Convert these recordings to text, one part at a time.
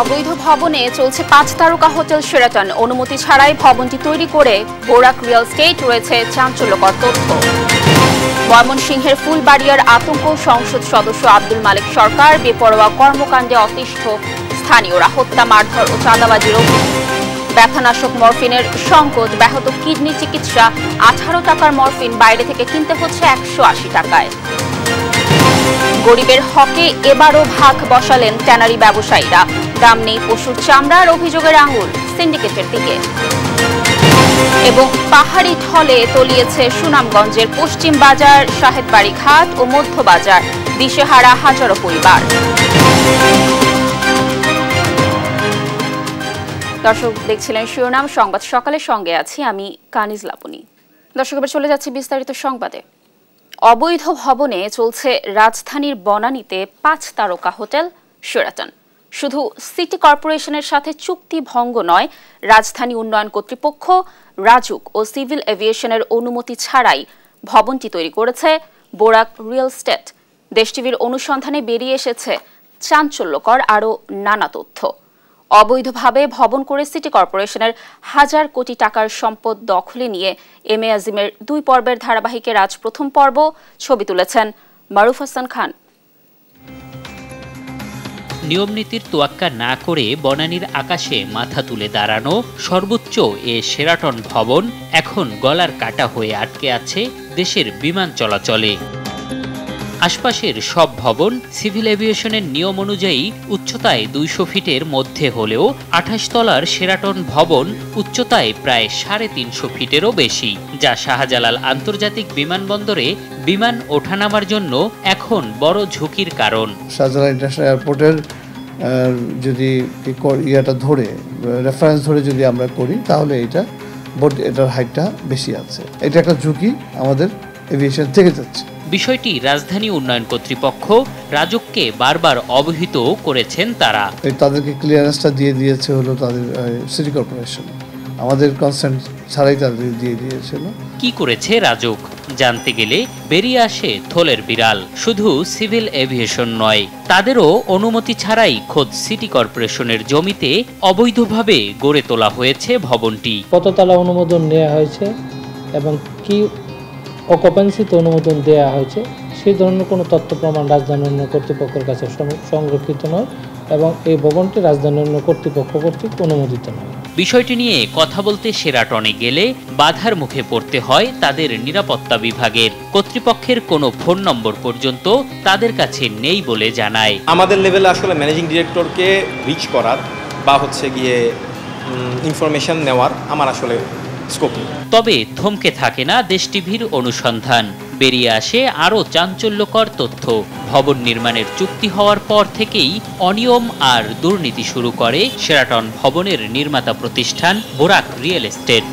অবৈধ ভবনে চলছে 5 তারকা হোটেল শেরাটন। অনুমতি ছাড়াই ভবনটি তৈরি করে বোরাক রিয়েল এস্টেট। রয়েছে চাঞ্চল্যকর তথ্য। ময়মনসিংহের ফুলবাড়িয়ার আতঙ্ক, সংসদ সদস্য আব্দুল মালেক সরকার বেপরোয়া কর্মকাণ্ডে অতিষ্ঠ স্থানীয়রা। হত্যা, মারধর ও চাঁদাবাজির অভিযোগ। ব্যথানাশক মরফিনের সংকট, ব্যাহত কিডনি চিকিৎসা। 18 টাকার মরফিন বাইরে থেকে কিনতে হচ্ছে 180 টাকায়। গরিবের হকে এবারও ভাগ বসালেন ট্যানারি ব্যবসায়ীরা। দাম নেই পশুর চামড়ার, অভিযোগের আঙুল সিন্ডিকেটের দিকে। এবং পাহাড়ি ঢলে তলিয়েছে সুনামগঞ্জের পশ্চিম বাজার, সাহেদবাড়ি ঘাট ও মধ্য বাজার। দিশেহারা হাজারো পরিবার। দর্শক দেখছিলেন শিরোনাম সংবাদ সকালের, সঙ্গে আছি আমি কানিজ লাবণী। দর্শক এবার চলে যাচ্ছে বিস্তারিত সংবাদে। অবৈধ ভবনে চলছে রাজধানীর বনানীতে 5 তারকা হোটেল শেরাটন। শুধু সিটি কর্পোরেশনের সাথে চুক্তি ভঙ্গ নয়, রাজধানী উন্নয়ন কর্তৃপক্ষ, রাজুক ও সিভিল এভিয়েশনের অনুমতি ছাড়াই ভবনটি তৈরি করেছে বোরাক রিয়েল এস্টেট। দেশ টিভির অনুসন্ধানে বেরিয়ে এসেছে চাঞ্চল্যকর আরও নানা তথ্য। অবৈধভাবে ভবন করে সিটি কর্পোরেশনের হাজার কোটি টাকার সম্পদ দখলে নিয়ে এম এ আজিমের 2 পর্বের ধারাবাহিকের আজ প্রথম পর্ব। ছবি তুলেছেন মারুফ হাসান খান। নিয়মনীতির তোয়াক্কা না করে বনানীর আকাশে মাথা তুলে দাঁড়ানো সর্বোচ্চ এ শেরাটন ভবন এখন গলার কাটা হয়ে আটকে আছে দেশের বিমান চলাচলে। আশপাশের সব ভবন সিভিল এভিয়েশনের নিয়ম অনুযায়ী উচ্চতায় 200 ফিটের মধ্যে হলেও 28 তলার শেরাটন ভবন উচ্চতায় প্রায় 350 ফিটেরও বেশি, যা শাহজালাল আন্তর্জাতিক বিমানবন্দরে বিমান ওঠানামার জন্য এখন বড় ঝুঁকির কারণ। শাহজালাল ইন্টারন্যাশনাল এয়ারপোর্টের যদি ধরে রেফারেন্স ধরে যদি আমরা করি, তাহলে এটার হাইটটা বেশি আছে। এটা একটা ঝুঁকি আমাদের এভিয়েশন থেকে যাচ্ছে। বিষয়টি রাজধানী উন্নয়ন কর্তৃপক্ষ রাজুককে বারবার অবহিত করেছেন তারা। তাদেরকে ক্লিয়ারেন্সটা দিয়ে দিয়েছে হলো তাদের সিটি কর্পোরেশন, আমাদের কনসেন্ট ছাড়াই তাদের দিয়ে দিয়েছিল। কি করেছে রাজুক জানতে গেলে বেরিয়ে আসে থলের বিড়াল। শুধু সিভিল এভিয়েশন নয়, তাদেরও অনুমতি ছাড়াই খোদ সিটি কর্পোরেশনের জমিতে অবৈধভাবে গড়ে তোলা হয়েছে ভবনটি। কততলা অনুমোদন নেওয়া হয়েছে এবং কি অকুপেন্সিতে অনুমোদন দেওয়া হয়েছে সেই ধরনের কোনো তথ্য প্রমাণ রাজধানী উন্নয়ন কর্তৃপক্ষের কাছে সংরক্ষিত নয় এবং এই ভবনটি রাজধানী উন্নয়ন কর্তৃপক্ষ কর্তৃক অনুমোদিত নয়। বিষয়টি নিয়ে কথা বলতে শেরাটনে গেলে বাধার মুখে পড়তে হয় তাদের নিরাপত্তা বিভাগের। কর্তৃপক্ষের কোনো ফোন নম্বর পর্যন্ত তাদের কাছে নেই বলে জানায়। আমাদের লেভেলে আসলে ম্যানেজিং ডিরেক্টরকে রিচ করার বা গিয়ে ইনফরমেশন নেওয়ার আমার আসলে স্কোপ নেই। তবে থমকে থাকে না দেশ টিভির অনুসন্ধান। বেরিয়ে আসে আরও চাঞ্চল্যকর তথ্য। ভবন নির্মাণের চুক্তি হওয়ার পর থেকেই অনিয়ম আর দুর্নীতি শুরু করে শেরাটন ভবনের নির্মাতা প্রতিষ্ঠান বোরাক রিয়েল এস্টেট।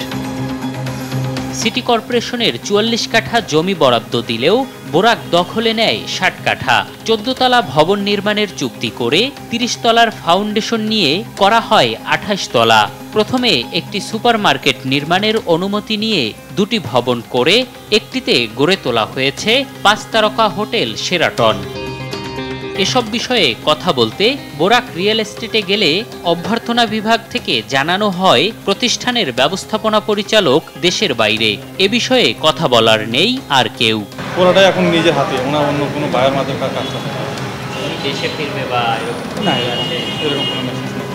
সিটি কর্পোরেশনের 44 কাঠা জমি বরাদ্দ দিলেও বোরাক দখলে নেয় 60 কাঠা। 14 তলা ভবন নির্মাণের চুক্তি করে 30 তলার ফাউন্ডেশন নিয়ে করা হয় 28 তলা। প্রথমে একটি সুপারমার্কেট নির্মাণের অনুমতি নিয়ে 2টি ভবন করে একটিতে গড়ে তোলা হয়েছে 5 তারকা হোটেল শেরাটন। এসব বিষয়ে কথা বলতে বোরাক রিয়েল এস্টেটে গেলে অভ্যর্থনা বিভাগ থেকে জানানো হয় প্রতিষ্ঠানের ব্যবস্থাপনা পরিচালক দেশের বাইরে। এ বিষয়ে কথা বলার নেই আর কেউ। পুরোটাই এখন নিজের হাতে, ওনার অন্য কোনো বায়ার মাধ্যমে কাজ করতে হবে। দেশে ফিরবে বা এরকম কোনো মেসেজ নেই।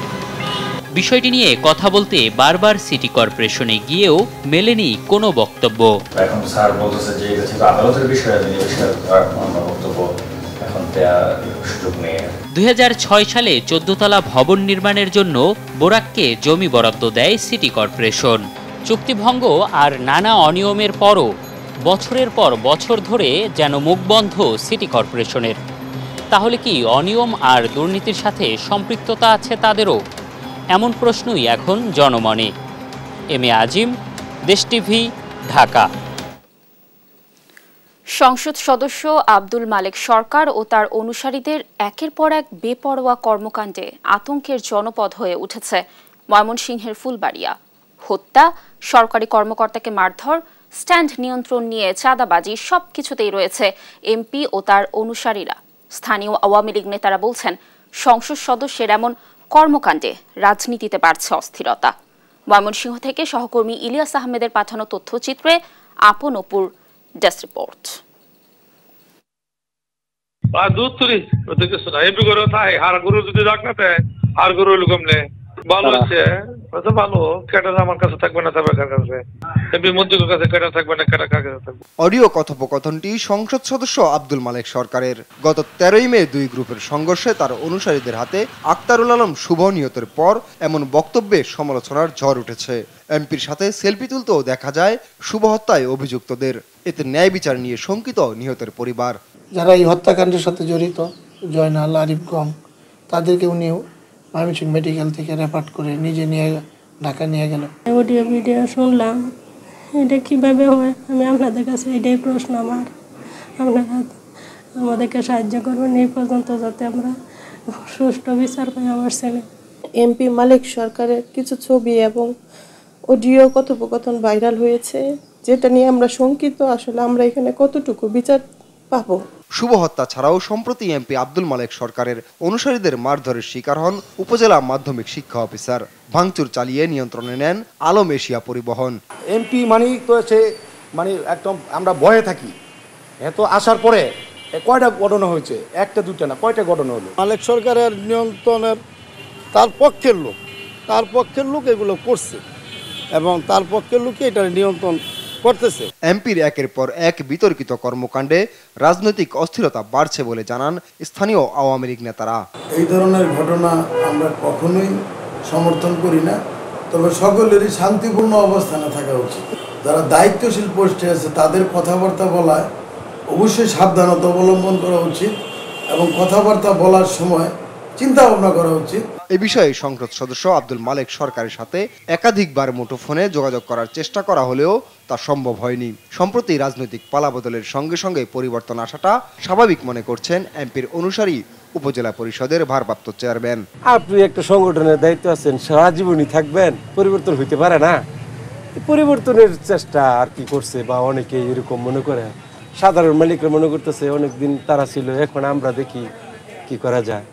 বিষয়টি নিয়ে কথা বলতে বারবার সিটি কর্পোরেশনে গিয়েও মেলেনি কোনো বক্তব্য। এখন স্যার বলতেছে যে এটা ছিল আদালতের বিষয়, বক্তব্য 2006 সালে 14 তলা ভবন নির্মাণের জন্য বোরাককে জমি বরাদ্দ দেয় সিটি কর্পোরেশন। চুক্তিভঙ্গ আর নানা অনিয়মের পরও বছরের পর বছর ধরে যেন মুখ বন্ধ সিটি কর্পোরেশনের। তাহলে কি অনিয়ম আর দুর্নীতির সাথে সম্পৃক্ততা আছে তাদেরও? এমন প্রশ্নই এখন জনমনে। এম এ আজিম, দেশ টিভি, ঢাকা। সংসদ সদস্য আব্দুল মালেক সরকার ও তার অনুসারীদের একের পর এক বেপরোয়া কর্মকাণ্ডে আতঙ্কের জনপদ হয়ে উঠেছে ময়মনসিংহের ফুলবাড়িয়া। হত্যা, সরকারি কর্মকর্তাকে মারধর, স্ট্যান্ড নিয়ন্ত্রণ নিয়ে চাঁদাবাজি, সবকিছুতেই রয়েছে এমপি ও তার অনুসারীরা। স্থানীয় আওয়ামী লীগ নেতারা বলছেন, সংসদ সদস্যের এমন কর্মকাণ্ডে রাজনীতিতে বাড়ছে অস্থিরতা। ময়মনসিংহ থেকে সহকর্মী ইলিয়াস আহমেদের পাঠানো তথ্যচিত্রে আপন অপুর ডেস্ক রিপোর্ট। ভালো হচ্ছে, ভালো কেটা আমার কাছে থাকবে না, তার কাছে মন্ত্রীর কাছে কেটা থাকবে না, কেটা কার কাছে থাকবে। অডিও কথোপকথনটি সংসদ সদস্য আব্দুল মালেক সরকারের। গত 13ই মে দুই গ্রুপের সংঘর্ষে তার অনুসারীদের হাতে আক্তারুল আলম শুভ নিহতের পর এমন বক্তব্যে সমালোচনার ঝড় উঠেছে। এমপির সাথে সেলফি তুলতেও দেখা যায় শুভ হত্যায় অভিযুক্তদের। এতে ন্যায় বিচার নিয়ে শঙ্কিত নিহতের পরিবার। যারা এই হত্যাকাণ্ডের সাথে জড়িত, জয়নাল, আরিফ গং, তাদেরকে উনিও ময়মনসিংহ মেডিকেল থেকে রেফার করে নিজে নিয়ে ঢাকা নিয়ে গেল। অডিও ভিডিও শুনলাম, এটা কিভাবে হয় আমি আপনাদের কাছে এটাই প্রশ্ন আমার। আপনারা আমাদেরকে সাহায্য করবেন এই পর্যন্ত, যাতে আমরা সুষ্ঠু বিচার পাই আমার ছেলে। এমপি মালেক সরকারের কিছু ছবি এবং অডিও কথোপকথন ভাইরাল হয়েছে, যেটা নিয়ে আমরা শঙ্কিত। আসলে আমরা এখানে কতটুকু বিচার পাবো। শুভ হত্যা ছাড়াও সম্প্রতি এমপি আব্দুল মালেক সরকারের অনুসারীদের মারধরের শিকার হন উপজেলা মাধ্যমিক শিক্ষা অফিসার। ভাঙচুর চালিয়ে নিয়ন্ত্রণে নেন আলম এশিয়া পরিবহন। এমপি মানে তো সে মানে একদম আমরা ভয়ে থাকি। এত আসার পরে কয়টা ঘটনা হয়েছে, একটা দুটা না, কয়টা ঘটনা হলো। মালেক সরকারের নিয়ন্ত্রণের তার পক্ষের লোক এগুলো করছে এবং তার পক্ষের লোকে এটা নিয়ন্ত্রণ করতেছে। এমপির একের পর এক বিতর্কিত কর্মকাণ্ডে রাজনৈতিক অস্থিরতা বাড়ছে বলে জানান স্থানীয় আওয়ামী লীগ নেতারা। এই ধরনের ঘটনা আমরা কখনোই সমর্থন করি না, তবে সকলেরই শান্তিপূর্ণ অবস্থানে থাকা উচিত। যারা দায়িত্বশীল পোস্টে আছে তাদের কথাবার্তা বলায় অবশ্যই সাবধানতা অবলম্বন করা উচিত এবং কথাবার্তা বলার সময় চিন্তা ভাবনা করা উচিত। এ বিষয়ে সংসদ সদস্য আব্দুল মালেক সরকারের সাথে একাধিকবার মুঠোফোনে যোগাযোগ করার চেষ্টা করা হলেও তা সম্ভব হয়নি। সম্প্রতি রাজনৈতিক পালাবদলের সঙ্গে সঙ্গে পরিবর্তন আসাটা স্বাভাবিক মনে করছেন এমপির অনুসারী উপজেলা পরিষদের ভারপ্রাপ্ত চেয়ারম্যান। আপনি একটা সংগঠনের দায়িত্ব আছেন, সারা জীবনই থাকবেন, পরিবর্তন হইতে পারে না। পরিবর্তনের চেষ্টা আর কি করছে, বা অনেকে এরকম মনে করে, সাধারণ মালিকরা মনে করতেছে অনেকদিন তারা ছিল, এখন আমরা দেখি কি করা যায়।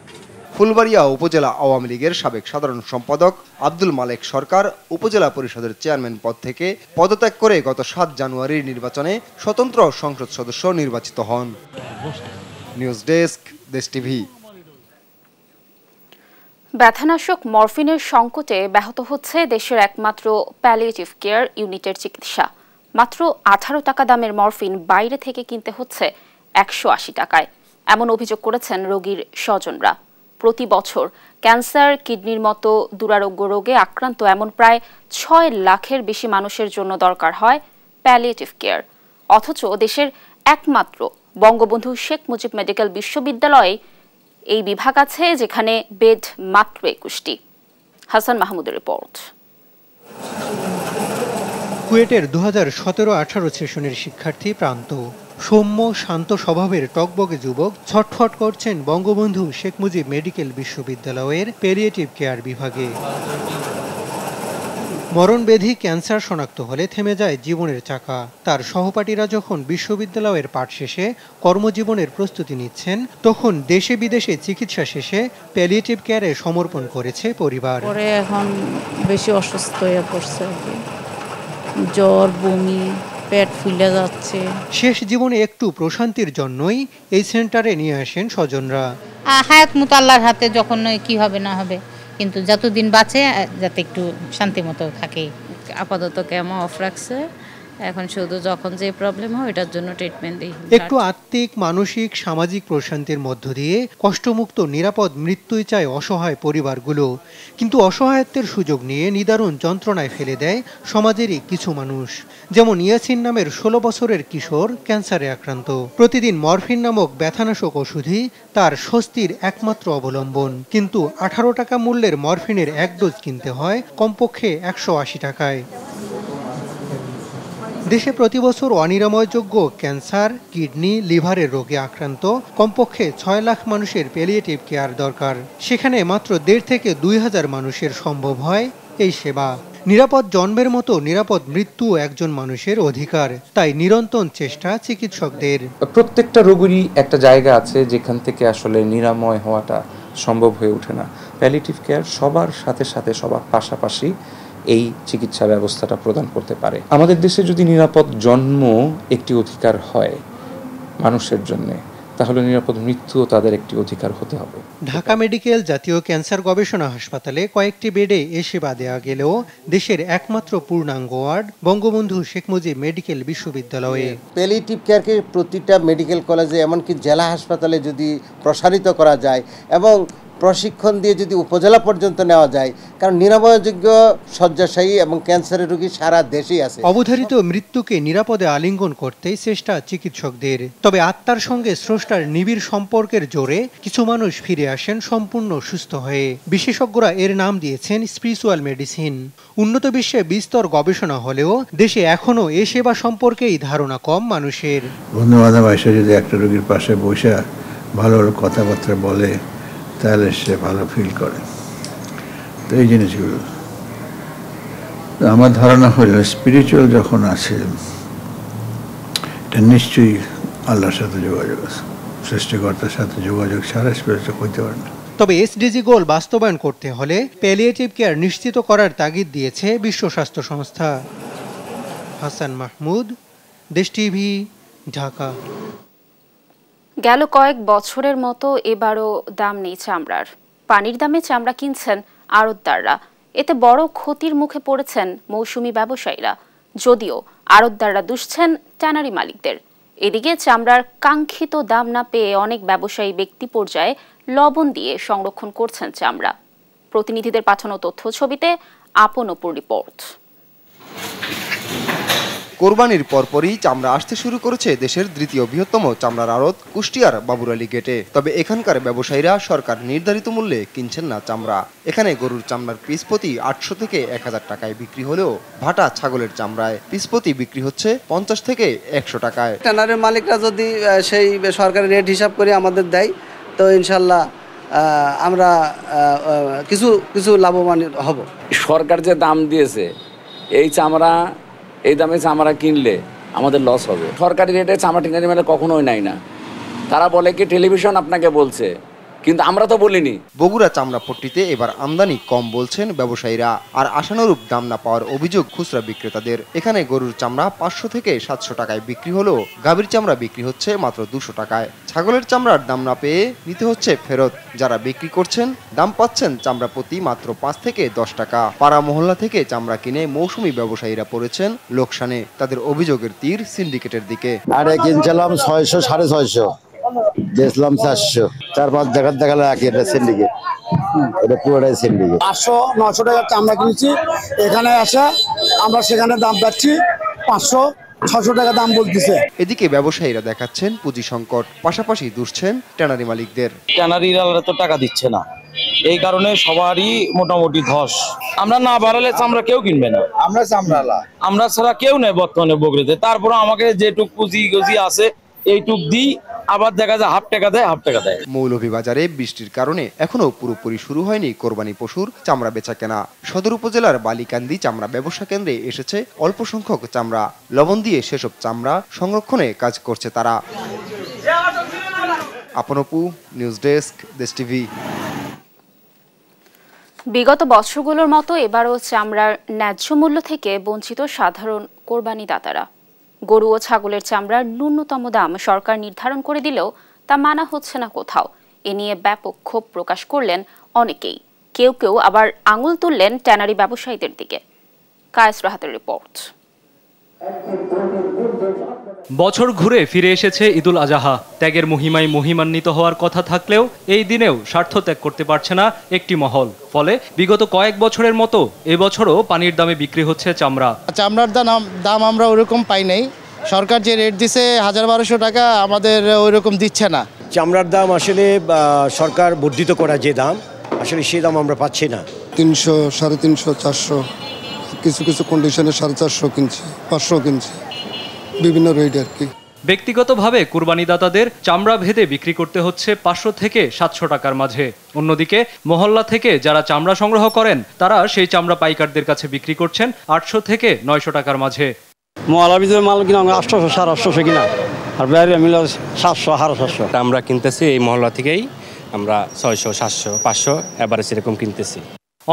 ফুলবাড়িয়া উপজেলা আওয়ামী লীগের সাবেক সাধারণ সম্পাদক আব্দুল মালেক সরকার উপজেলা পরিষদের চেয়ারম্যান পদ থেকে পদত্যাগ করে গত 7 জানুয়ারির নির্বাচনে স্বতন্ত্র সংসদ সদস্য নির্বাচিত হন। নিউজ ডেস্ক, দেশ টিভি। ব্যথানাশক মরফিনের সংকটে ব্যাহত হচ্ছে দেশের একমাত্র প্যালিয়েটিভ কেয়ার ইউনিটের চিকিৎসা। মাত্র 18 টাকা দামের মরফিন বাইরে থেকে কিনতে হচ্ছে 180 টাকায়। এমন অভিযোগ করেছেন রোগীর স্বজনরা। প্রতি বছর ক্যান্সার, কিডনির মতো দুরারোগ্য রোগে আক্রান্ত এমন প্রায় 6 লাখের বেশি মানুষের জন্য দরকার হয় প্যালিয়েটিভ কেয়ার। অথচ দেশের একমাত্র বঙ্গবন্ধু শেখ মুজিব মেডিকেল বিশ্ববিদ্যালয়ে এই বিভাগ আছে, যেখানে বেড মাত্র 21টি। হাসান মাহমুদের রিপোর্ট। কুয়েটের 2017-18 সেশনের শিক্ষার্থী প্রান্ত। সৌম্য শান্ত স্বভাবের টকবগে যুবক ছটফট করছেন বঙ্গবন্ধু শেখ মুজিব মেডিকেল বিশ্ববিদ্যালয়ের প্যালিয়েটিভ কেয়ার বিভাগে। মরণব্যাধি ক্যান্সার শনাক্ত হলে থেমে যায় জীবনের চাকা। তার সহপাঠীরা যখন বিশ্ববিদ্যালয়ের পাঠ শেষে কর্মজীবনের প্রস্তুতি নিচ্ছেন, তখন দেশে বিদেশে চিকিৎসা শেষে প্যালিয়েটিভ কেয়ারে সমর্পণ করেছে পরিবার। পরে এখন বেশি অসুস্থ হয়ে পড়ছে, জ্বর, বমি, পেট ফুলে যাচ্ছে। শেষ জীবনে একটু প্রশান্তির জন্যই এই সেন্টারে নিয়ে আসেন স্বজনরা। হায়াত মতো আল্লাহর হাতে, যখন কি হবে না হবে, কিন্তু যতদিন বাঁচে যাতে একটু শান্তি মতো থাকে। আপাতত কেমো অফ রাখছে, এখন শুধু যখন যে প্রবলেম হয় এটার জন্য ট্রিটমেন্ট দিই। একটু আত্মিক, মানসিক, সামাজিক প্রশান্তির মধ্য দিয়ে কষ্টমুক্ত নিরাপদ মৃত্যুই চায় অসহায় পরিবারগুলো। কিন্তু অসহায়ত্বের সুযোগ নিয়ে নিদারুণ যন্ত্রণায় ফেলে দেয় সমাজেরই কিছু মানুষ। যেমন ইয়াসিন নামের 16 বছরের কিশোর ক্যান্সারে আক্রান্ত। প্রতিদিন মরফিন নামক ব্যথানাশক ওষুধই তার স্বস্তির একমাত্র অবলম্বন। কিন্তু 18 টাকা মূল্যের মরফিনের 1 ডোজ কিনতে হয় কমপক্ষে 180 টাকায়। দেশে প্রতি বছর অনিরাময়যোগ্য ক্যান্সার, কিডনি, লিভারের রোগে আক্রান্ত কমপক্ষে 6 লাখ মানুষের প্যালিয়েটিভ কেয়ার দরকার। সেখানে মাত্র 1.5 থেকে 2,000 মানুষের সম্ভব হয় এই সেবা। নিরাপদ জন্মের মতো নিরাপদ মৃত্যু একজন মানুষের অধিকার, তাই নিরন্তর চেষ্টা চিকিৎসকদের। প্রত্যেকটা রোগীরই একটা জায়গা আছে যেখান থেকে আসলে নিরাময় হওয়াটা সম্ভব হয়ে ওঠে না। প্যালিয়েটিভ কেয়ার সবার সাথে সাথে সবার পাশাপাশি এই চিকিৎসা ব্যবস্থাটা প্রদান করতে পারে। আমাদের দেশে যদি নিরাপদ জন্ম একটি অধিকার হয় মানুষের জন্যে, তাহলে নিরাপদ মৃত্যুও তাদের একটি অধিকার হতে হবে। ঢাকা মেডিকেল জাতীয় ক্যান্সার গবেষণা হাসপাতালে কয়েকটি বেডে এ সেবা দেওয়া গেলেও দেশের একমাত্র পূর্ণাঙ্গ ওয়ার্ড বঙ্গবন্ধু শেখ মুজিব মেডিকেল বিশ্ববিদ্যালয়ে। প্যালিয়েটিভ কেয়ারকে প্রতিটা মেডিকেল কলেজে এমনকি জেলা হাসপাতালে যদি প্রসারিত করা যায় এবং প্রশিক্ষণ দিয়ে যদি উপজেলা পর্যন্ত নেওয়া যায়, কারণ নিরাময়যোগ্য শয্যাশায়ী এবং ক্যান্সারের রোগী সারা দেশেই আছে। অবধারিত মৃত্যুকে নিরাপদে আলিঙ্গন করতেই চেষ্টা চিকিৎসকদের। তবে আত্মার সঙ্গে স্রষ্টার নিবিড় সম্পর্কের জোরে কিছু মানুষ ফিরে আসেন সম্পূর্ণ সুস্থ হয়ে। বিশেষজ্ঞরা এর নাম দিয়েছেন স্পিরিচুয়াল মেডিসিন। উন্নত বিশ্বে বিস্তর গবেষণা হলেও দেশে এখনো এ সেবা সম্পর্কেই ধারণা কম মানুষের। বন্ধু বান্ধব এসে যদি একটা রোগীর পাশে বসে ভালো কথাবার্তা বলে তাহলে সে ভালো ফিল করে। তো এই জিনিসগুলো আমার ধারণা হলো স্পিরিচুয়াল যখন আছে এটা নিশ্চয়ই আল্লাহর সাথে যোগাযোগ আছে, সৃষ্টিকর্তার সাথে যোগাযোগ ছাড়া স্পিরিচুয়াল হইতে পারে না। তবে এসডিজি গোল বাস্তবায়ন করতে হলে প্যালিয়েটিভ কেয়ার নিশ্চিত করার তাগিদ দিয়েছে বিশ্ব স্বাস্থ্য সংস্থা। হাসান মাহমুদ, দেশ টিভি, ঢাকা। গেল কয়েক বছরের মতো এবারও দাম নেই চামড়ার। পানির দামে চামড়া কিনছেন আড়তদাররা। এতে বড় ক্ষতির মুখে পড়েছেন মৌসুমি ব্যবসায়ীরা, যদিও আড়তদাররা দুষছেন ট্যানারি মালিকদের। এদিকে চামড়ার কাঙ্ক্ষিত দাম না পেয়ে অনেক ব্যবসায়ী ব্যক্তি পর্যায়ে লবণ দিয়ে সংরক্ষণ করছেন চামড়া। প্রতিনিধিদের পাঠানো তথ্য ছবিতে আপন অপুর রিপোর্ট। কোরবানির পরপরই চামড়া আসতে শুরু করেছে দেশের দ্বিতীয় বৃহত্তম চামড়ার আড়ত কুষ্টিয়ার বাবুরালী গেটে। তবে এখানকার ব্যবসায়ীরা সরকার নির্ধারিত মূল্যে কিনছেন না চামড়া। এখানে গরুর চামড়ার পিস প্রতি 800 থেকে 1000 টাকায় বিক্রি হলেও ভাটা ছাগলের চামড়ায় পিস প্রতি বিক্রি হচ্ছে 50 থেকে 100 টাকায়। ট্যানারির মালিকরা যদি সেই সরকারি রেট হিসাব করে আমাদের দেয় তো ইনশাল্লাহ আমরা কিছু লাভবান হব। সরকার যে দাম দিয়েছে এই দামে চামড়া কিনলে আমাদের লস হবে। সরকারি রেটে চামড়া টেনারি মেলে কখনোই নাই না। তারা বলে কি টেলিভিশন আপনাকে বলছে, কিন্তু আমরা তো বলিনি। বগুড়া চামড়া পট্টিতে এবার আমদানি কম বলছেন ব্যবসায়ীরা, আর আশানুরূপ দাম না পাওয়ার অভিযোগ খুচরা বিক্রেতাদের। এখানে গরুর চামড়া 500 থেকে 700 টাকায় বিক্রি হলেও গাভীর চামড়া বিক্রি হচ্ছে মাত্র 200 টাকায়। ছাগলের চামড়ার দাম না পেয়ে নিতে হচ্ছে ফেরত। যারা বিক্রি করছেন দাম পাচ্ছেন চামড়া প্রতি মাত্র 5 থেকে 10 টাকা। পাড়া মহল্লা থেকে চামড়া কিনে মৌসুমি ব্যবসায়ীরা পড়েছেন লোকসানে। তাদের অভিযোগের তীর সিন্ডিকেটের দিকে। আরে কিনছিলাম 600 650, বেচলাম 400, 4-5 জায়গার দেখালে একই। এটা সিন্ডিকেট, এটা পুরোটাই সিন্ডিকেট। 800-900 টাকার চামড়া কিনেছি, এখানে আসা আমরা সেখানে দাম পাচ্ছি 500-600 টাকা দাম বলতেছে। এদিকে ব্যবসায়ীরা দেখাচ্ছেন পুঁজি সংকট, পাশাপাশি দুষছেন ট্যানারি মালিকদের। ট্যানারিরা তো টাকা দিচ্ছে না, এই কারণে সবারই মোটামুটি ধস। আমরা না বাড়ালে চামড়া কেউ কিনবে না। আমরা ছাড়া কেউ নেই বর্তমানে বগুড়াতে। তারপরে আমাকে যেটুক পুঁজি আছে এইটুক দিই, আবার দেখা যায় হাফ টাকা দেয়। মৌলভীবাজারে বৃষ্টির কারণে এখনো পুরোপুরি শুরু হয়নি কোরবানি পশুর চামড়া বেচা কেনা। সদর উপজেলার বালিকান্দি চামড়া ব্যবসা কেন্দ্রে এসেছে অল্প সংখ্যক চামড়া। লবণ দিয়ে সেসব চামড়া সংরক্ষণে কাজ করছে তারা। আপন অপু, নিউজ ডেস্ক, দেশ টিভি। বিগত বছরগুলোর মতো এবারও চামড়ার ন্যায্য মূল্য থেকে বঞ্চিত সাধারণ কোরবানি দাতারা। গরু ও ছাগলের চামড়ার ন্যূনতম দাম সরকার নির্ধারণ করে দিলেও তা মানা হচ্ছে না কোথাও। এ নিয়ে ব্যাপক ক্ষোভ প্রকাশ করলেন অনেকেই। কেউ আবার আঙুল তুললেন ট্যানারি ব্যবসায়ীদের দিকে। কায়েস রাহাতের রিপোর্ট। বছর ঘুরে ফিরে এসেছে ঈদুল আজহা। ত্যাগের মহিমায় মহিমান্বিত হওয়ার কথা থাকলেও এই দিনেও স্বার্থ ত্যাগ করতে পারছে না একটি মহল। ফলে বিগত কয়েক বছরের মতো এবছরও পানির দামে বিক্রি হচ্ছে চামড়া। চামড়ার দাম আমরা ওরকম পাই নাই। সরকার যে রেট দিছে 1200 টাকা, আমাদের ওইরকম দিচ্ছে না। চামড়ার দাম আসলে সরকার বর্ধিত করা যে দাম, আসলে সেই দাম আমরা পাচ্ছি না। 300, 350, 400, কিছু কন্ডিশনে 450 কিনছি, 500 কিনছি, বিভিন্ন রেট আর কি। ব্যক্তিগতভাবে কুরবানিদাতাদের চামড়া ভেদে বিক্রি করতে হচ্ছে 500 থেকে 700 টাকার মাঝে। অন্যদিকে মহল্লা থেকে যারা চামড়া সংগ্রহ করেন তারা সেই চামড়া পাইকারদের কাছে বিক্রি করছেন 800 থেকে 900 টাকার মাঝে। মহল্লার ভিতরে মাল কিনা 800, 850 কিনা, আর বাইরে মিলে 700, 750। আমরা কিনতেছি এই মহল্লা থেকেই, আমরা 600, 700, 500 এভারেজ এরকম কিনতেছি।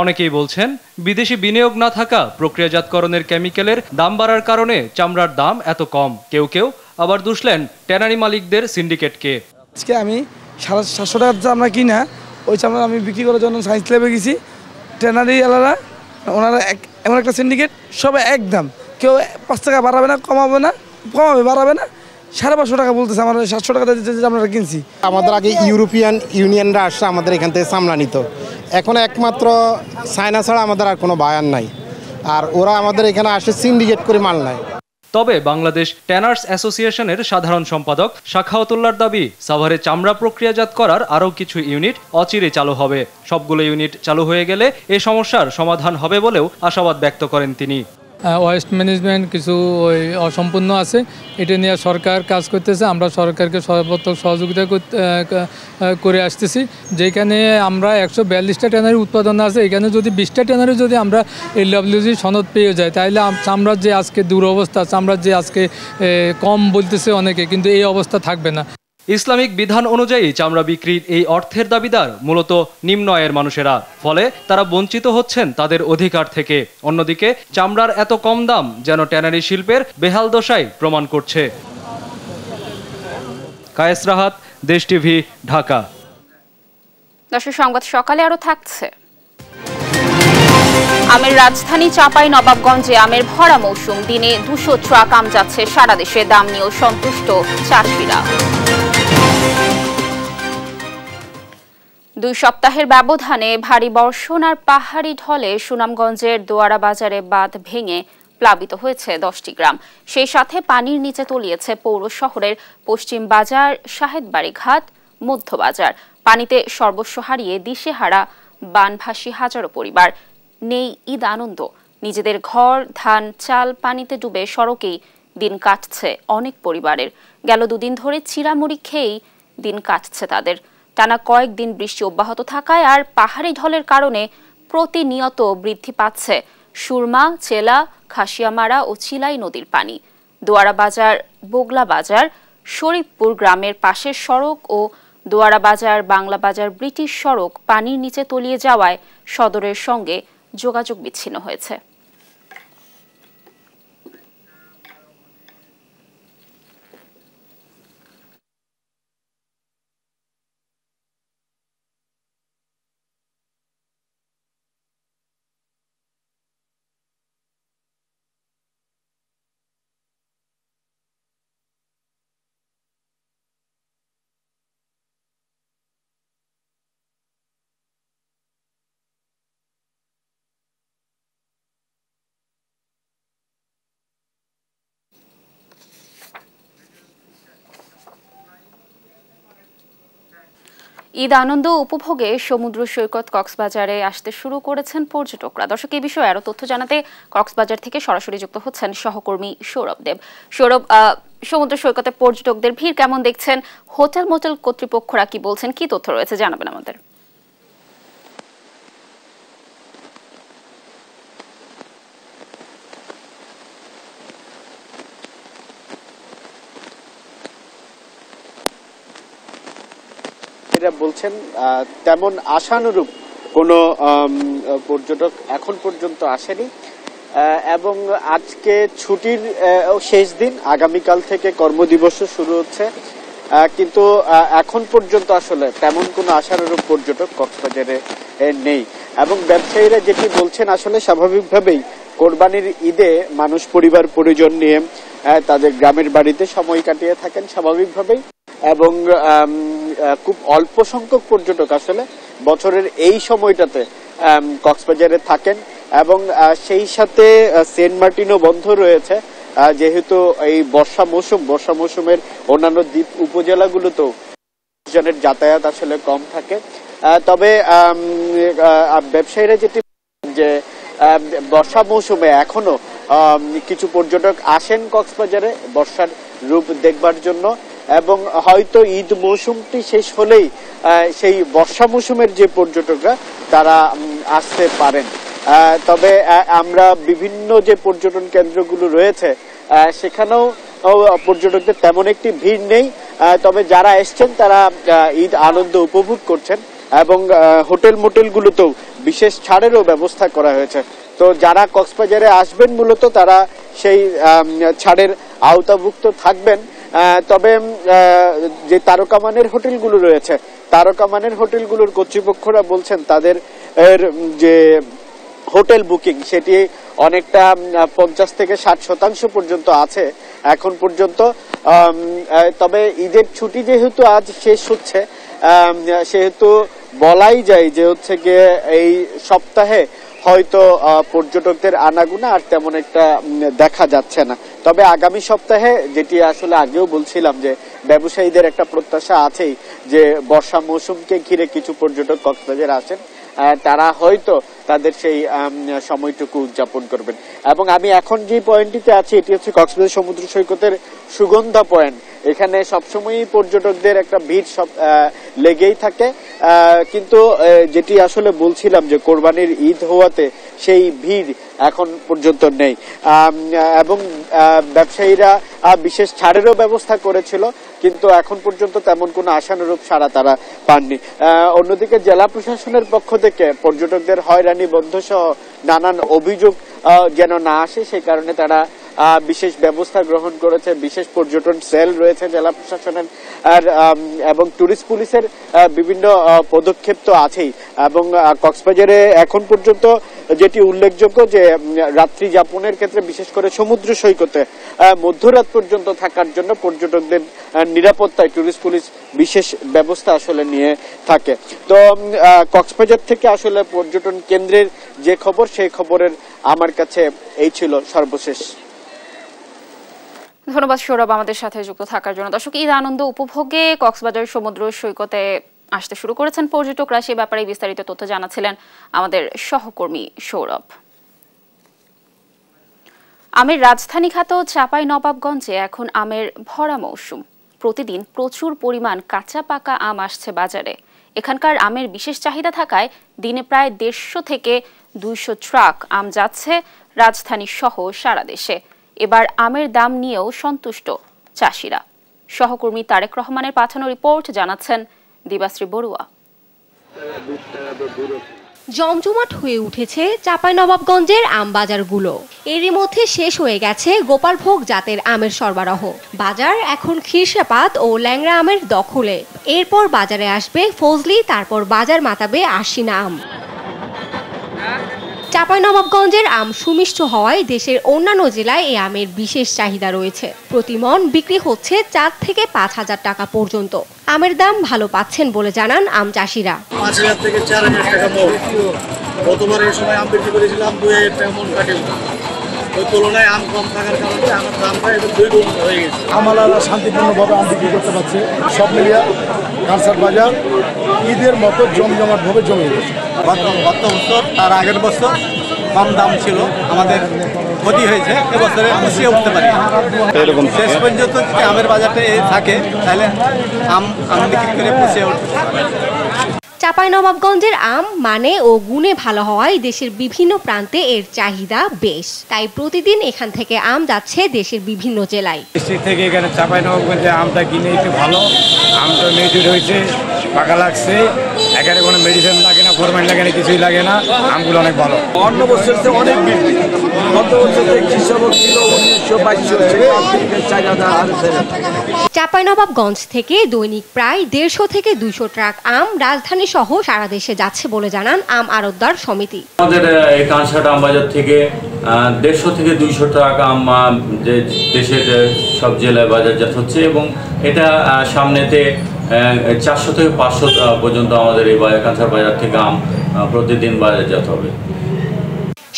অনেকেই বলছেন বিদেশি বিনিয়োগ না থাকা প্রক্রিয়াজাতকরণের কেমিক্যালের দাম বাড়ার কারণে চামড়ার দাম এত কম। কেউ কেউ আবার দুষলেন ট্যানারি মালিকদের সিন্ডিকেটকে। আজকে আমি 750 টাকার চামড়া কিনা ওই চামড়া আমি বিক্রি করার জন্য সায়েন্স ল্যাবে গেছি। ট্যানারি এলারা ওনারা এমন একটা সিন্ডিকেট, সবাই একদম, কেউ 5 টাকা বাড়াবে না, কমাবে বাড়াবে না। 550 টাকা বলতেছে, আমরা 700 টাকা আমরা কিনছি। আমাদের আগে ইউরোপিয়ান ইউনিয়নরা আসছে আমাদের এখান থেকে চামড়া নিত, এখন একমাত্র চায়না ছাড়া আমাদের আর কোনো বায়ান নাই, আর ওরা আমাদের এখানে আসে সিন্ডিকেট করে মাল নেয়। তবে বাংলাদেশ ট্যানার্স অ্যাসোসিয়েশনের সাধারণ সম্পাদক শাখাওয়াতুল্লাহর দাবি, সাভারে চামড়া প্রক্রিয়াজাত করার আরও কিছু ইউনিট অচিরে চালু হবে। সবগুলো ইউনিট চালু হয়ে গেলে এ সমস্যার সমাধান হবে বলেও আশাবাদ ব্যক্ত করেন তিনি। ওয়েস্ট ম্যানেজমেন্ট কিছু ওই অসম্পূর্ণ আছে, এটা নিয়ে সরকার কাজ করতেছে। আমরা সরকারকে সর্বাত্মক সহযোগিতা করে আসতেছি। যেখানে আমরা 142টা ট্যানারি উৎপাদন আছে, এখানে যদি 20টা ট্যানারি যদি আমরা LWG সনদ পেয়ে যাই, তাহলে চামড়ার যে আজকে দুরবস্থা, চামড়ার যে আজকে কম বলতেছে অনেকে, কিন্তু এই অবস্থা থাকবে না। ইসলামিক বিধান অনুযায়ী চামড়া বিক্রির এই অর্থের দাবিদার মূলত নিম্ন আয়ের মানুষেরা, ফলে তারা বঞ্চিত হচ্ছেন তাদের অধিকার থেকে। অন্যদিকে চামড়ার এত কম দাম যেন ট্যানারি শিল্পের বেহাল দশাই প্রমাণ করছে। কায়েস রাহাত, দেশ টিভি, ঢাকা। দর্শক, সংবাদ সকালে আরো থাকছে। আমের রাজধানী চাঁপাইনবাবগঞ্জে আমের ভরা মৌসুম, দিনে 200 ট্রাক আম যাচ্ছে সারা দেশে। দাম নিয়েও সন্তুষ্ট চাষিরা। 2 সপ্তাহের ব্যবধানে ভারী বর্ষণ আর পাহাড়ি ঢলে সুনামগঞ্জের দোয়ারা বাজারে বাঁধ ভেঙে প্লাবিত হয়েছে 10টি গ্রাম। সেই সাথে পানির নিচে তলিয়েছে পৌর শহরের পশ্চিম বাজার, সাহেদবাড়ি ঘাট, মধ্য বাজার। পানিতে সর্বস্ব হারিয়ে দিশেহারা বানভাসী হাজারো পরিবার। নেই ঈদ আনন্দ, নিজেদের ঘর, ধান, চাল পানিতে ডুবে সড়কেই দিন কাটছে অনেক পরিবারের। গেল 2 দিন ধরে চিড়ামুড়ি খেয়েই দিন কাটছে তাদের। টানা কয়েকদিন বৃষ্টি অব্যাহত থাকায় আর পাহাড়ি ঢলের কারণে প্রতিনিয়ত বৃদ্ধি পাচ্ছে সুরমা, চেলা, খাসিয়ামারা ও চিলাই নদীর পানি। দোয়ারা বাজার, বগলা বাজার, শরীফপুর গ্রামের পাশের সড়ক ও দোয়ারা বাজার, বাংলা বাজার ব্রিটিশ সড়ক পানির নিচে তলিয়ে যাওয়ায় সদরের সঙ্গে যোগাযোগ বিচ্ছিন্ন হয়েছে। ঈদ আনন্দ উপভোগে সমুদ্র সৈকত কক্সবাজারে আসতে শুরু করেছেন পর্যটকরা। দর্শক, এই বিষয়ে আরো তথ্য জানাতে কক্সবাজার থেকে সরাসরি যুক্ত হচ্ছেন সহকর্মী সৌরভ দেব। সৌরভ, সমুদ্র সৈকতে পর্যটকদের ভিড় কেমন দেখছেন? হোটেল মোটেল কর্তৃপক্ষরা কি বলছেন, কি তথ্য রয়েছে জানাবেন আমাদের। বলছেন তেমন আশানুরূপ কোনো পর্যটক এখন পর্যন্ত আসেনি এবং আজকে ছুটির শেষ দিন, আগামীকাল থেকে কর্মদিবসও শুরু হচ্ছে, কিন্তু এখন পর্যন্ত আসলে তেমন কোনো আশানুরূপ পর্যটক কক্সবাজারে নেই। এবং ব্যবসায়ীরা যেটি বলছেন, আসলে স্বাভাবিকভাবেই কোরবানির ঈদে মানুষ পরিবার পরিজন নিয়ে তাদের গ্রামের বাড়িতে সময় কাটিয়ে থাকেন স্বাভাবিকভাবেই, এবং খুব অল্প সংখ্যক পর্যটক আসলে বছরের এই সময়টাতে কক্সবাজারে থাকেন। এবং সেই সাথে সেন্ট মার্টিনও বন্ধ রয়েছে, যেহেতু এই বর্ষা মৌসুমের অন্যান্য দ্বীপ উপজেলাগুলোতেও জনের যাতায়াত আসলে কম থাকে। তবে ব্যবসায়ীরা যেটি যে বর্ষা মৌসুমে এখনো কিছু পর্যটক আসেন কক্সবাজারে বর্ষার রূপ দেখবার জন্য, এবং হয়তো ঈদ মৌসুমটি শেষ হলেই সেই বর্ষা মৌসুমের যে পর্যটকরা তারা আসতে পারেন। তবে আমরা বিভিন্ন যে পর্যটন কেন্দ্রগুলো রয়েছে সেখানেও পর্যটকদের তেমন একটি ভিড় নেই। তবে যারা এসছেন তারা ঈদ আনন্দ উপভোগ করছেন এবং হোটেল মোটেলগুলোতেও বিশেষ ছাড়েরও ব্যবস্থা করা হয়েছে। তো যারা কক্সবাজারে আসবেন মূলত তারা সেই ছাড়ের আওতাভুক্ত থাকবেন। তবে যে তারকামানের হোটেলগুলো রয়েছে, তারকামানের হোটেলগুলোর কর্তৃপক্ষরা বলছেন তাদের যে হোটেল বুকিং সেটি অনেকটা 50 থেকে 60% পর্যন্ত আছে এখন পর্যন্ত। তবে ঈদের ছুটি যেহেতু আজ শেষ হচ্ছে সেহেতু বলাই যায় যে হচ্ছে গিয়ে এই সপ্তাহে হয়তো পর্যটকদের আনাগোনা আর তেমন একটা দেখা যাচ্ছে না। তবে আগামী সপ্তাহে যেটি আসলে আগেও বলছিলাম যে ব্যবসায়ীদের একটা প্রত্যাশা আছেই যে বর্ষা মৌসুমকে ঘিরে কিছু পর্যটক কক্সবাজারে আসেন, তারা হয়তো তাদের সেই সময়টুকু উদযাপন করবেন। এবং আমি এখন যে পয়েন্টটিতে আছি এটি হচ্ছে কক্সবাজার সমুদ্র সৈকতের সুগন্ধা পয়েন্ট। এখানে সবসময়ই পর্যটকদের একটা ভিড় সব লেগেই থাকে, কিন্তু যেটি আসলে বলছিলাম যে কোরবানির ঈদ হওয়াতে সেই ভিড় এখন পর্যন্ত নেই এবং ব্যবসায়ীরা বিশেষ ছাড়েরও ব্যবস্থা করেছিল, কিন্তু এখন পর্যন্ত তেমন কোনো আশানুরূপ সাড়া তারা পাননি। অন্যদিকে জেলা প্রশাসনের পক্ষ থেকে পর্যটকদের হয়রানি বন্ধ সহ নানান অভিযোগ যেন না আসে সেই কারণে তারা বিশেষ ব্যবস্থা গ্রহণ করেছে। বিশেষ পর্যটন সেল রয়েছে জেলা প্রশাসনের এবং টুরিস্ট পুলিশের বিভিন্ন পদক্ষেপ তো আছেই। এবং কক্সবাজারে এখন পর্যন্ত যেটি উল্লেখযোগ্য যে রাত্রি যাপনের ক্ষেত্রে বিশেষ করে সমুদ্র সৈকতে মধ্যরাত পর্যন্ত থাকার জন্য পর্যটকদের নিরাপত্তায় টুরিস্ট পুলিশ বিশেষ ব্যবস্থা আসলে নিয়ে থাকে। তো কক্সবাজার থেকে আসলে পর্যটন কেন্দ্রের যে খবর সেই খবরের আমার কাছে এই ছিল সর্বশেষ। ধন্যবাদ সৌরভ আমাদের সাথে যুক্ত থাকার জন্য। দর্শক, ঈদ আনন্দ উপভোগে কক্সবাজার সমুদ্র সৈকতে আসতে শুরু করেছেন পর্যটকরা, সে ব্যাপারে বিস্তারিত তথ্য জানাচ্ছিলেন আমাদের সহকর্মী সৌরভ। আমের রাজধানী খ্যাত চাঁপাইনবাবগঞ্জে এখন আমের ভরা মৌসুম। প্রতিদিন প্রচুর পরিমাণ কাঁচা পাকা আম আসছে বাজারে। এখানকার আমের বিশেষ চাহিদা থাকায় দিনে প্রায় 150 থেকে 200 ট্রাক আম যাচ্ছে রাজধানী সহ সারা দেশে। এবার আমের দাম নিয়েও সন্তুষ্ট চাষিরা। সহকর্মী তারেক রহমানের পাঠানো রিপোর্ট জানাচ্ছেন দিবাশ্রী বড়ুয়া। জমজমাট হয়ে উঠেছে চাঁপাইনবাবগঞ্জের আম বাজারগুলো। এরই মধ্যে শেষ হয়ে গেছে গোপালভোগ জাতের আমের সরবরাহ। বাজার এখন খিরসাপাত ও ল্যাংড়া আমের দখলে। এরপর বাজারে আসবে ফজলি, তারপর বাজার মাতাবে আশিনা আম। চাঁপাইনবাবগঞ্জের আম সুমিষ্ট হওয়ায় দেশের অন্যান্য জেলায় এই আমের বিশেষ চাহিদা রয়েছে। প্রতি মণ বিক্রি হচ্ছে 4 থেকে 5,000 টাকা পর্যন্ত। আমের দাম ভালো পাচ্ছেন বলে জানান আম চাষিরা। 5,000 থেকে 4,000 টাকা মণ। গতবার এই সময় আম বিক্রি করেছিলাম 2,000 টাকা মণ কাটে। ওই তুলনায় আম কম থাকার কারণে আমার দামটা একটু 2 গুণ হয়ে গেছে। আমারা শান্তিপূর্ণভাবে আম বিক্রি করতে পারছে। সব মিলিয়ে কাঁচার বাজার ঈদের মতো জমজমাটভাবে জমে গেছে। গত বছর তার আগের বছর কম দাম ছিল, আমাদের ক্ষতি হয়েছে। এবছরে পুষিয়ে উঠতে পারি। এরকম শেষ পর্যন্ত যদি আমের বাজারটা থাকে তাহলে আম বিক্রি করে পুষিয়ে উঠতে পারি। চাঁপাইনবাবগঞ্জের আম মানে ও গুণে ভালো হওয়ায় দেশের বিভিন্ন প্রান্তে এর চাহিদা বেশ। তাই প্রতিদিন এখান থেকে আম যাচ্ছে দেশের বিভিন্ন জেলায়। ডিস্ট্রিক্ট থেকে এখানে চাঁপাইনবাবগঞ্জে আমটা কিনে একটু ভালো। আমটা মেচুর হয়েছে, পাকা লাগছে, এখানে কোনো মেডিসিন লাগে না, ফরমালিন লাগে না, কিছুই লাগে না। আমগুলো অনেক ভালো। অন্য বছর থেকে অনেক বৃদ্ধি। গত বছর কৃষক ছিল 1900-2200। চাঁপাইনবাবগঞ্জ থেকে দৈনিক প্রায় 150 থেকে 200 ট্রাক আম রাজধানী সহ সারা দেশে যাচ্ছে বলে জানান আম আড়তদার সমিতি। আমাদের এই কাঁচহাট আম বাজার থেকে 150 থেকে 200 ট্রাক আম যে দেশের সব জেলায় বাজারজাত হচ্ছে এবং এটা সামনেতে 400 থেকে 500 পর্যন্ত আমাদের এই কাঁচহাট বাজার থেকে আম প্রতিদিন বাজারজাত হবে।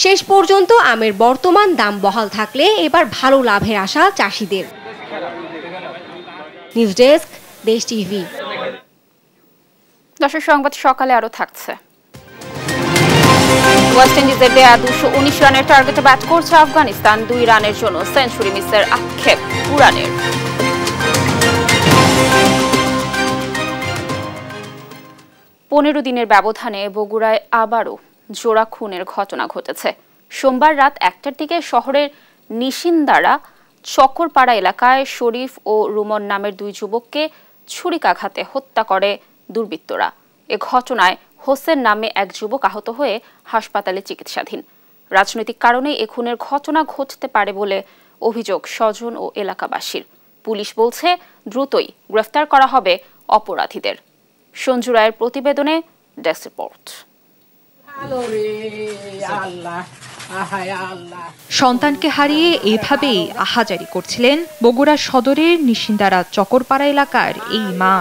শেষ পর্যন্ত আমের বর্তমান দাম বহাল থাকলে এবার ভালো লাভের আশা চাষিদের। নিউজ ডেস্ক, দেশ টিভি। দর্শক, সংবাদ সকালে আরো থাকছে। ওয়েস্ট ইন্ডিজের দেয়া 219 রানের টার্গেটে ব্যাট করছে আফগানিস্তান। 2 রানের জন্য সেঞ্চুরি মিসের আক্ষেপ উড়ানের। 15 দিনের ব্যবধানে বগুড়ায় আবারও জোড়া খুনের ঘটনা ঘটেছে। সোমবার রাত 1টার দিকে শহরের নিশিন্দারা চক্করপাড়া এলাকায় শরীফ ও রুমন নামের দুই যুবককে ছুরিকাঘাতে হত্যা করে দুর্বৃত্তরা। এ ঘটনায় হোসেন নামে এক যুবক আহত হয়ে হাসপাতালে চিকিৎসাধীন। রাজনৈতিক কারণে এ খুনের ঘটনা ঘটতে পারে বলে অভিযোগ স্বজন ও এলাকাবাসীর। পুলিশ বলছে দ্রুতই গ্রেফতার করা হবে অপরাধীদের। সঞ্জু রায়ের প্রতিবেদনে ডেস্ক রিপোর্ট। সন্তানকে হারিয়ে এভাবেই আহাজারি করছিলেন বগুড়া সদরের নিশিন্দারা চকরপাড়া এলাকার এই মা।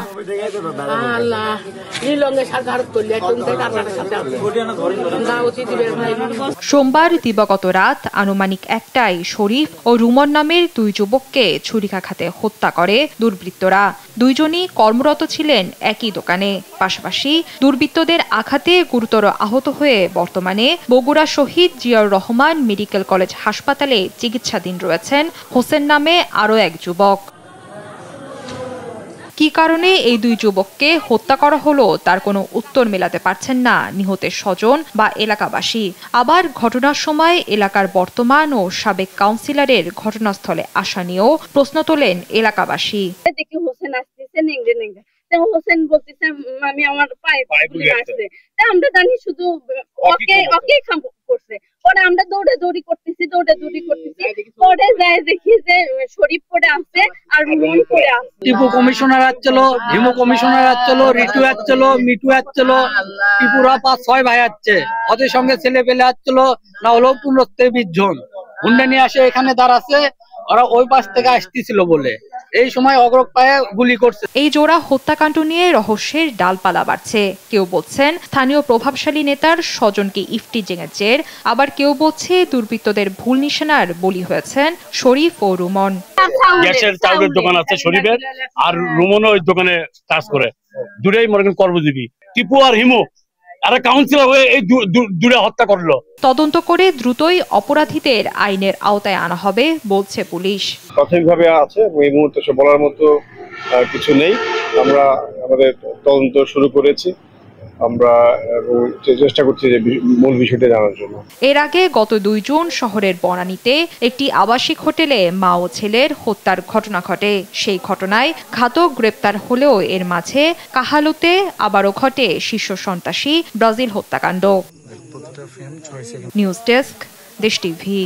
সোমবার দিবাগত রাত আনুমানিক 1টায় শরীফ ও রুমন নামের দুই যুবককে ছুরিকাঘাতে হত্যা করে দুর্বৃত্তরা। দুইজনই কর্মরত ছিলেন একই দোকানে। পাশাপাশি দুর্বৃত্তদের আঘাতে গুরুতর আহত হয়ে বর্তমানে বগুড়া শহীদ জিয়াউর রহমান মেডিকেল কলেজ হাসপাতালে চিকিৎসাধীন রয়েছেন হোসেন নামে আরও এক যুবক। কি কারণে এই দুই যুবককে হত্যা করা হলো তার কোনো উত্তর মেলাতে পারছেন না নিহতের স্বজন বা এলাকাবাসী। আবার ঘটনার সময় এলাকার বর্তমান ও সাবেক কাউন্সিলরের ঘটনাস্থলে আসা নিয়েও প্রশ্ন তোলেন এলাকাবাসী। হোসেন বলতেছে আমি আমার পায়ে আসছে, আমরা জানি শুধু ওকে করছে। পরে আমরা দৌড়ি করতেছি, পরে যাই দেখি যে শরীফ পড়ে আসছে আর রুমন পড়ে আসছে। টিপু কমিশনার আসছিল, হিমু কমিশনার আসছিল, রিটু আসছিল, মিটু আসছিল, ত্রিপুরা 5-6 ভাই আসছে। ওদের সঙ্গে ছেলে পেলে আসছিল না হলেও 15-20 জন হুন্ডা নিয়ে আসে এখানে দাঁড়াচ্ছে। ওরা ওই পাশ থেকে আসতেছিল বলে এই সময় অগ্রক পায়ে গুলি করছে। এই জোড়া হত্যাকাণ্ড নিয়ে রহস্যের ডালপালা বাড়ছে। কেউ বলছেন স্থানীয় প্রভাবশালী নেতার স্বজনকে ইফটিজিং এর জের, আবার কেউ বলছে দুর্বৃত্তদের ভুল নিশানার বলি হয়েছেন শরীফ ও রুমন। গ্যাসের চাউলের দোকান আছে শরীফের, আর রুমনও ওই দোকানে কাজ করে। দুটোই মনে করেন কর্মজীবী। টিপু আর হিমু আর কাউন্সিলর হয়ে এই দূরে হত্যা করলো। তদন্ত করে দ্রুতই অপরাধীদের আইনের আওতায় আনা হবে বলছে পুলিশ। প্রাথমিকভাবে আছে, এই মুহূর্তে বলার মতো কিছু নেই। আমরা আমাদের তদন্ত শুরু করেছি, আমরা চেষ্টা করছি যে মূল বিষয়টা জানার জন্য। এর আগে গত 2 জুন শহরের বনানীতে একটি আবাসিক হোটেলে মা ও ছেলের হত্যার ঘটনা ঘটে। সেই ঘটনায় ঘাতক গ্রেপ্তার হলেও এর মাঝে কাহালুতে আবারও ঘটে শীর্ষ সন্ত্রাসী ব্রাজিল হত্যাকাণ্ড। নিউজ ডেস্ক, দেশ টিভি।